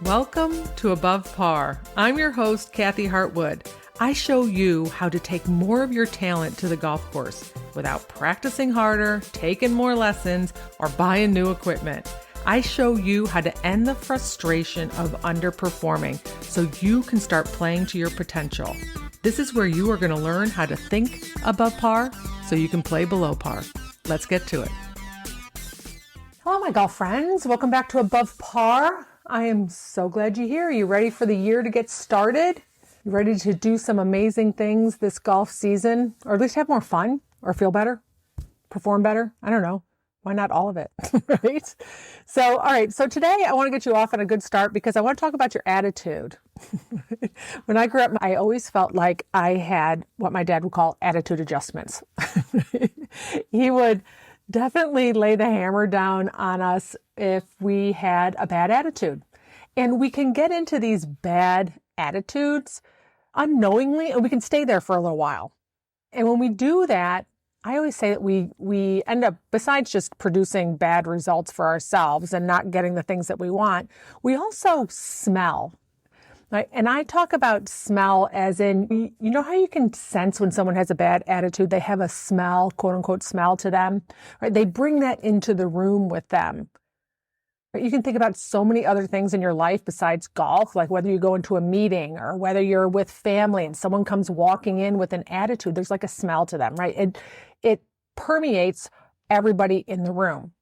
Welcome to Above Par. I'm your host, Kathy Hartwood. I show you how to take more of your talent to the golf course without practicing harder, taking more lessons, or buying new equipment. I show you how to end the frustration of underperforming so you can start playing to your potential. This is where you are going to learn how to think above par so you can play below par. Let's get to it. Hello, my golf friends. Welcome back to Above Par. I am so glad you're here. Are you ready for the year to get started? You ready to do some amazing things this golf season, or at least have more fun, or feel better, perform better? I don't know. Why not all of it, right? So, all right. So today I want to get you off on a good start because I want to talk about your attitude. When I grew up, I always felt like I had what my dad would call attitude adjustments. He would definitely lay the hammer down on us if we had a bad attitude. And we can get into these bad attitudes unknowingly, and we can stay there for a little while. And when we do that, I always say that we end up, besides just producing bad results for ourselves and not getting the things that we want, we also smell. Right? And I talk about smell as in, you know how you can sense when someone has a bad attitude, they have a smell, quote unquote, smell to them, right? They bring that into the room with them. Right? You can think about so many other things in your life besides golf, like whether you go into a meeting or whether you're with family and someone comes walking in with an attitude, there's like a smell to them, right? It permeates everybody in the room.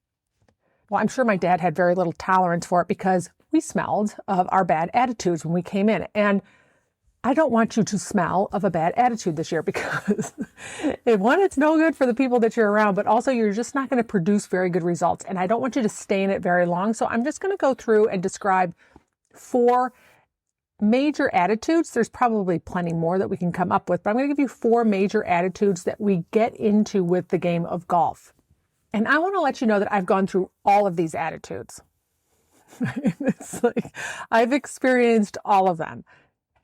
Well, I'm sure my dad had very little tolerance for it because we smelled of our bad attitudes when we came in. And I don't want you to smell of a bad attitude this year because one, it's no good for the people that you're around, but also you're just not going to produce very good results. And I don't want you to stay in it very long. So I'm just going to go through and describe 4 major attitudes. There's probably plenty more that we can come up with, but I'm going to give you 4 major attitudes that we get into with the game of golf. And I want to let you know that I've gone through all of these attitudes. It's like I've experienced all of them.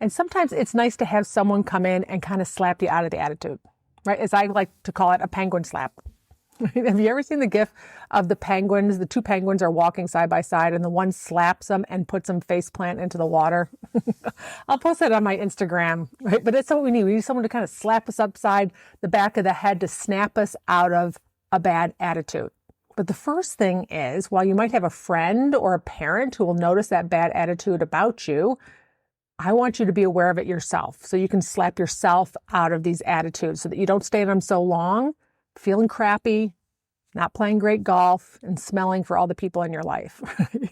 And sometimes it's nice to have someone come in and kind of slap you out of the attitude, right? As I like to call it, a penguin slap. Have you ever seen the gif of the penguins? The 2 penguins are walking side by side and the one slaps them and puts them face plant into the water. I'll post that on my Instagram, right? But that's what we need. We need someone to kind of slap us upside the back of the head to snap us out of a bad attitude. But the first thing is, while you might have a friend or a parent who will notice that bad attitude about you, I want you to be aware of it yourself so you can slap yourself out of these attitudes so that you don't stay in them so long, feeling crappy, not playing great golf, and smelling for all the people in your life. Right?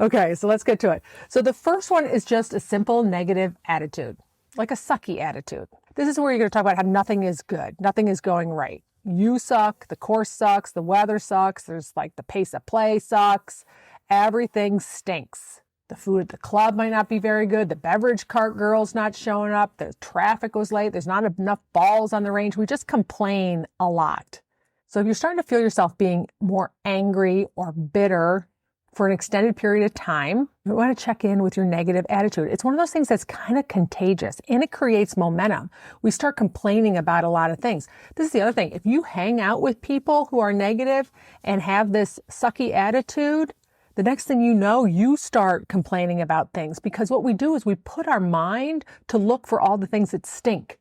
Okay, so let's get to it. So the first one is just a simple negative attitude, like a sucky attitude. This is where you're going to talk about how nothing is good, nothing is going right. You suck, the course sucks, the weather sucks, there's like the pace of play sucks, everything stinks. The food at the club might not be very good, the beverage cart girl's not showing up, the traffic was late, there's not enough balls on the range. We just complain a lot. So if you're starting to feel yourself being more angry or bitter for an extended period of time, you want to check in with your negative attitude. It's one of those things that's kind of contagious and it creates momentum. We start complaining about a lot of things. This is the other thing. If you hang out with people who are negative and have this sucky attitude, the next thing you know, you start complaining about things because what we do is we put our mind to look for all the things that stink,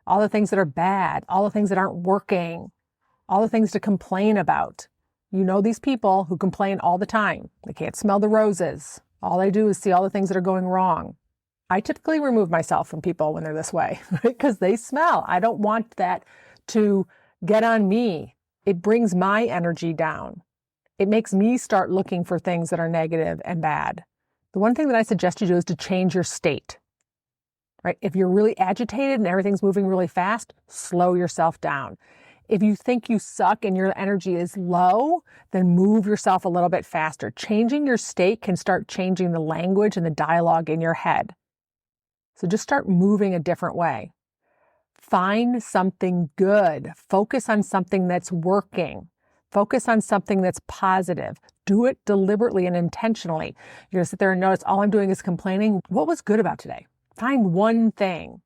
all the things that are bad, all the things that aren't working, all the things to complain about. You know these people who complain all the time. They can't smell the roses. All they do is see all the things that are going wrong. I typically remove myself from people when they're this way because they smell. I don't want that to get on me. It brings my energy down. It makes me start looking for things that are negative and bad. The one thing that I suggest you do is to change your state, right? If you're really agitated and everything's moving really fast, slow yourself down. If you think you suck and your energy is low, then move yourself a little bit faster. Changing your state can start changing the language and the dialogue in your head. So just start moving a different way. Find something good. Focus on something that's working. Focus on something that's positive. Do it deliberately and intentionally. You're going to sit there and notice all I'm doing is complaining. What was good about today? Find one thing.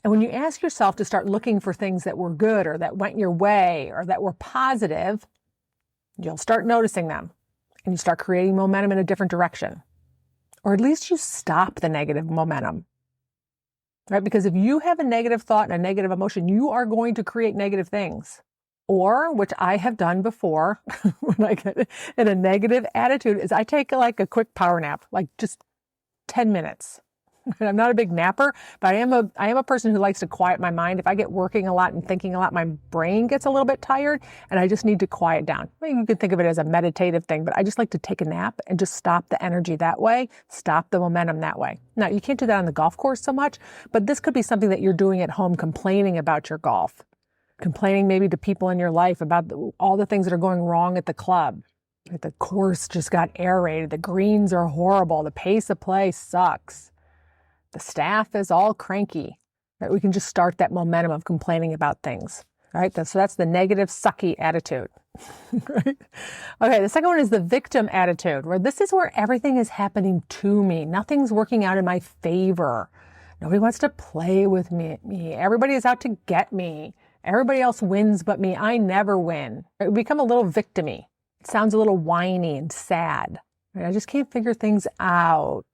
And when you ask yourself to start looking for things that were good or that went your way or that were positive, you'll start noticing them and you start creating momentum in a different direction. or at least you stop the negative momentum, right? Because if you have a negative thought and a negative emotion, you are going to create negative things. Or, which I have done before when I get in a negative attitude, is I take like a quick power nap, like just 10 minutes. I'm not a big napper, but I am a person who likes to quiet my mind. If I get working a lot and thinking a lot, my brain gets a little bit tired and I just need to quiet down. Well, you can think of it as a meditative thing, but I just like to take a nap and just stop the energy that way, stop the momentum that way. Now, you can't do that on the golf course so much, but this could be something that you're doing at home, complaining about your golf, complaining maybe to people in your life about all the things that are going wrong at the club. Like the course just got aerated, the greens are horrible, the pace of play sucks. The staff is all cranky, right? We can just start that momentum of complaining about things, right? So that's the negative, sucky attitude, right? Okay, the second one is the victim attitude, where this is where everything is happening to me. Nothing's working out in my favor. Nobody wants to play with me. Everybody is out to get me. Everybody else wins but me. I never win. We become a little victimy. It sounds a little whiny and sad. Right? I just can't figure things out.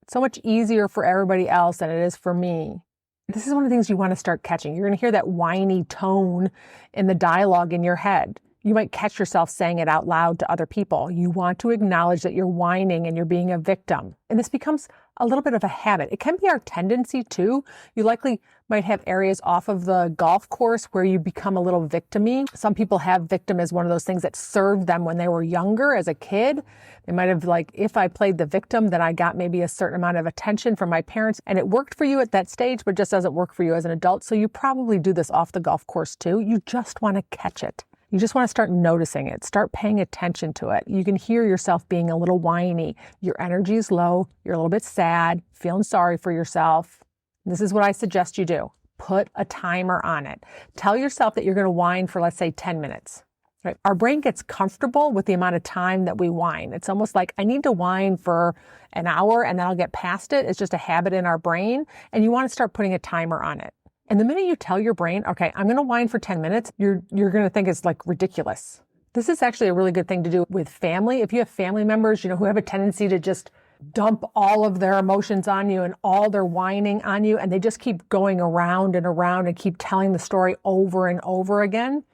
It's so much easier for everybody else than it is for me. This is one of the things you want to start catching. You're going to hear that whiny tone in the dialogue in your head. You might catch yourself saying it out loud to other people. You want to acknowledge that you're whining and you're being a victim. And this becomes a little bit of a habit. It can be our tendency too. You likely might have areas off of the golf course where you become a little victimy. Some people have victim as one of those things that served them when they were younger as a kid. They might have like, if I played the victim, then I got maybe a certain amount of attention from my parents, and it worked for you at that stage, but just doesn't work for you as an adult. So you probably do this off the golf course too. You just want to catch it. You just want to start noticing it, start paying attention to it. You can hear yourself being a little whiny. Your energy is low. You're a little bit sad, feeling sorry for yourself. This is what I suggest you do. Put a timer on it. Tell yourself that you're going to whine for, let's say, 10 minutes. Right? Our brain gets comfortable with the amount of time that we whine. It's almost like I need to whine for an hour and then I'll get past it. It's just a habit in our brain. And you want to start putting a timer on it. And the minute you tell your brain, okay, I'm going to whine for 10 minutes, you're going to think it's like ridiculous. This is actually a really good thing to do with family. If you have family members, who have a tendency to just dump all of their emotions on you and all their whining on you, and they just keep going around and around and keep telling the story over and over again,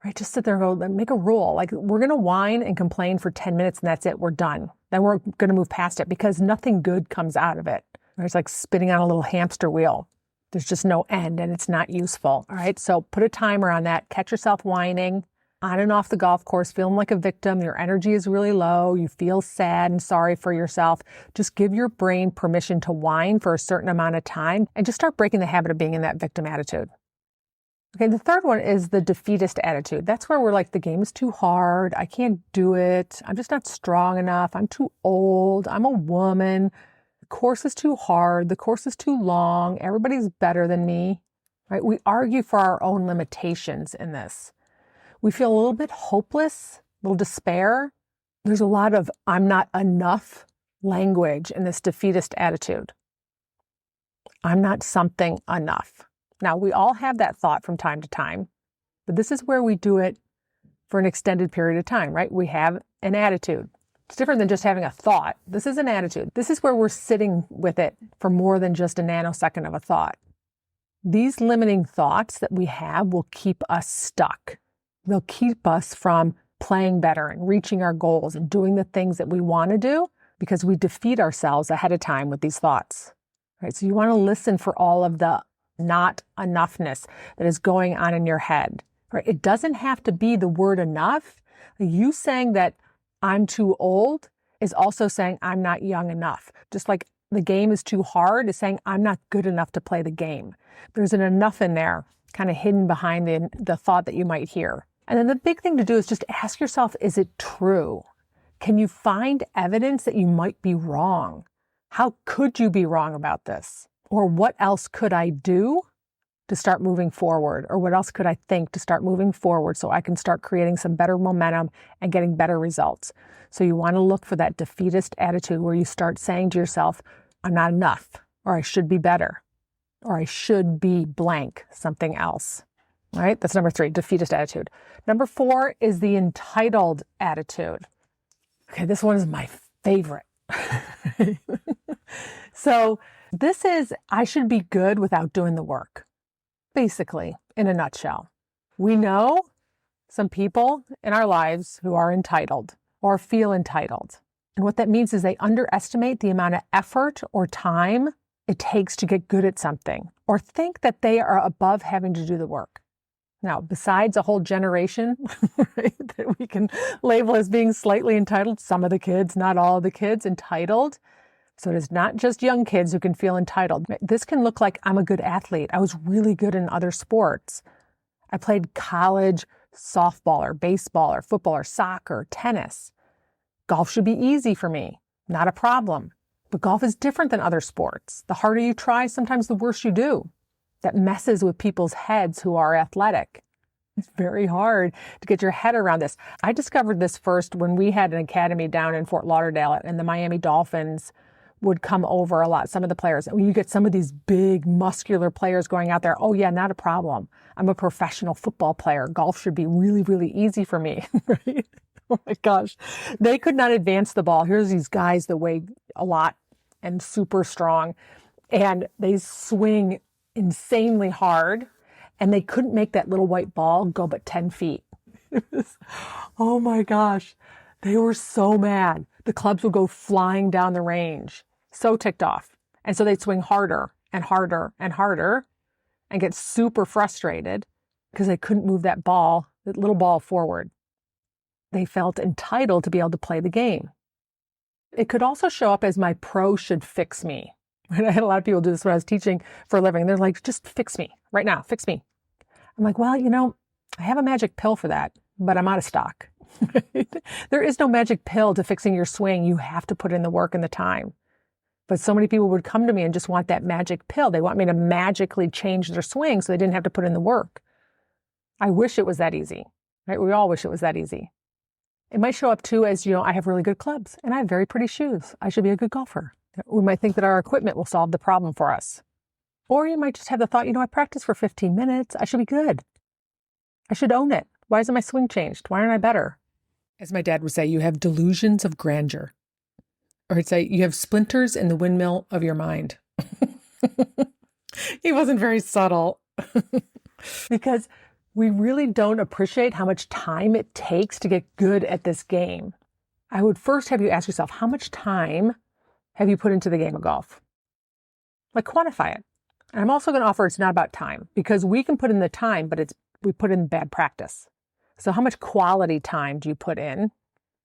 right? Just sit there and go, make a rule. Like, we're going to whine and complain for 10 minutes and that's it. We're done. Then we're going to move past it because nothing good comes out of it. It's like spinning on a little hamster wheel. There's just no end and it's not useful. All right. So put a timer on that. Catch yourself whining on and off the golf course, feeling like a victim. Your energy is really low. You feel sad and sorry for yourself. Just give your brain permission to whine for a certain amount of time and just start breaking the habit of being in that victim attitude. Okay. The third one is the defeatist attitude. That's where we're like, the game is too hard. I can't do it. I'm just not strong enough. I'm too old. I'm a woman. Course is too hard. The course is too long. Everybody's better than me, right? We argue for our own limitations in this. We feel a little bit hopeless, a little despair. There's a lot of I'm not enough language in this defeatist attitude. I'm not something enough. Now, we all have that thought from time to time, but this is where we do it for an extended period of time, right? We have an attitude. It's different than just having a thought. This is an attitude. This is where we're sitting with it for more than just a nanosecond of a thought. These limiting thoughts that we have will keep us stuck. They'll keep us from playing better and reaching our goals and doing the things that we want to do because we defeat ourselves ahead of time with these thoughts. Right? So you want to listen for all of the not enoughness that is going on in your head. Right? It doesn't have to be the word enough. You saying that I'm too old is also saying I'm not young enough. Just like the game is too hard is saying I'm not good enough to play the game. There's an enough in there kind of hidden behind the thought that you might hear. And then the big thing to do is just ask yourself, is it true? Can you find evidence that you might be wrong? How could you be wrong about this? Or what else could I do to start moving forward? Or what else could I think to start moving forward so I can start creating some better momentum and getting better results? So you want to look for that defeatist attitude where you start saying to yourself, I'm not enough, or I should be better, or I should be blank, something else. All right, that's number 3, defeatist attitude. Number 4 is the entitled attitude. Okay, this one is my favorite. So this is, I should be good without doing the work. Basically, in a nutshell. We know some people in our lives who are entitled or feel entitled. And what that means is they underestimate the amount of effort or time it takes to get good at something, or think that they are above having to do the work. Now, besides a whole generation right, that we can label as being slightly entitled, some of the kids, not all of the kids, entitled. So it is not just young kids who can feel entitled. This can look like I'm a good athlete. I was really good in other sports. I played college softball or baseball or football or soccer, tennis. Golf should be easy for me, not a problem. But golf is different than other sports. The harder you try, sometimes the worse you do. That messes with people's heads who are athletic. It's very hard to get your head around this. I discovered this first when we had an academy down in Fort Lauderdale, and the Miami Dolphins would come over a lot, some of the players. And when you get some of these big, muscular players going out there, oh yeah, not a problem. I'm a professional football player. Golf should be really, really easy for me, right? Oh my gosh. They could not advance the ball. Here's these guys that weigh a lot and super strong, and they swing insanely hard, and they couldn't make that little white ball go but 10 feet. Oh my gosh. They were so mad. The clubs would go flying down the range. So ticked off. And so they'd swing harder and harder and harder and get super frustrated because they couldn't move that ball, that little ball forward. They felt entitled to be able to play the game. It could also show up as my pro should fix me. I had a lot of people do this when I was teaching for a living. They're like, just fix me right now, fix me. I'm like, well, I have a magic pill for that, but I'm out of stock. There is no magic pill to fixing your swing. You have to put in the work and the time. But so many people would come to me and just want that magic pill. They want me to magically change their swing so they didn't have to put in the work. I wish it was that easy, right? We all wish it was that easy. It might show up too as, I have really good clubs and I have very pretty shoes. I should be a good golfer. We might think that our equipment will solve the problem for us. Or you might just have the thought, I practiced for 15 minutes. I should be good. I should own it. Why isn't my swing changed? Why aren't I better? As my dad would say, you have delusions of grandeur. Or he'd say, you have splinters in the windmill of your mind. He wasn't very subtle. Because we really don't appreciate how much time it takes to get good at this game. I would first have you ask yourself, how much time have you put into the game of golf? Like, quantify it. And I'm also going to offer it's not about time, because we can put in the time, but we put in bad practice. So how much quality time do you put in?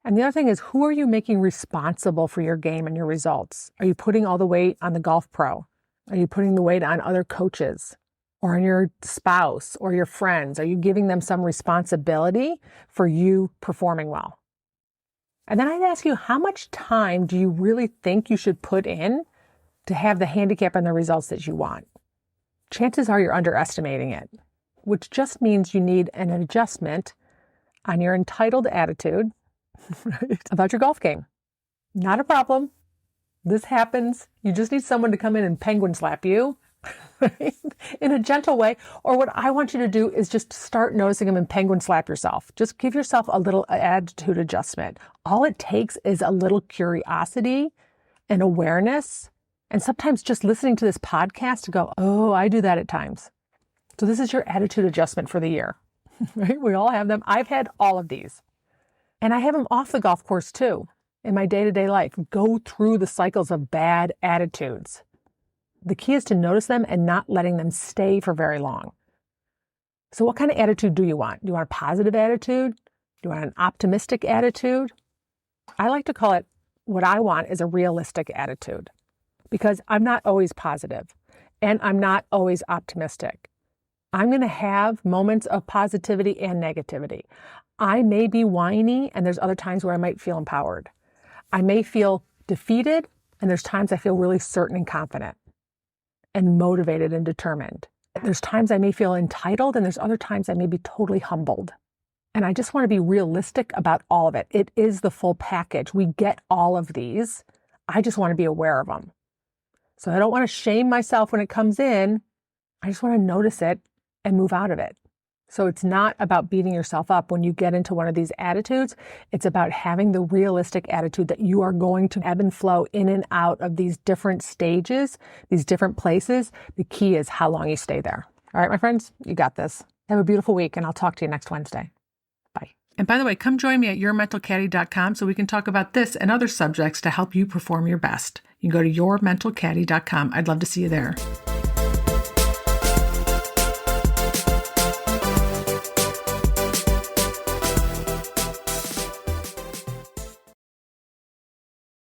And the other thing is, who are you making responsible for your game and your results? Are you putting all the weight on the golf pro? Are you putting the weight on other coaches or on your spouse or your friends? Are you giving them some responsibility for you performing well? And then I'd ask you, how much time do you really think you should put in to have the handicap and the results that you want? Chances are you're underestimating it, which just means you need an adjustment on your entitled attitude right, about your golf game. Not a problem. This happens. You just need someone to come in and penguin slap you right, in a gentle way. Or what I want you to do is just start noticing them and penguin slap yourself. Just give yourself a little attitude adjustment. All it takes is a little curiosity and awareness. And sometimes just listening to this podcast to go, oh, I do that at times. So this is your attitude adjustment for the year, right? We all have them. I've had all of these. And I have them off the golf course too, in my day-to-day life. Go through the cycles of bad attitudes. The key is to notice them and not letting them stay for very long. So what kind of attitude do you want? Do you want a positive attitude? Do you want an optimistic attitude? I like to call it, what I want is a realistic attitude, because I'm not always positive and I'm not always optimistic. I'm going to have moments of positivity and negativity. I may be whiny, and there's other times where I might feel empowered. I may feel defeated, and there's times I feel really certain and confident and motivated and determined. There's times I may feel entitled, and there's other times I may be totally humbled. And I just want to be realistic about all of it. It is the full package. We get all of these. I just want to be aware of them. So I don't want to shame myself when it comes in. I just want to notice it and move out of it. So it's not about beating yourself up when you get into one of these attitudes. It's about having the realistic attitude that you are going to ebb and flow in and out of these different stages, these different places. The key is how long you stay there. All right, my friends, you got this. Have a beautiful week, and I'll talk to you next Wednesday. Bye. And by the way, come join me at yourmentalcaddy.com so we can talk about this and other subjects to help you perform your best. You can go to yourmentalcaddy.com. I'd love to see you there.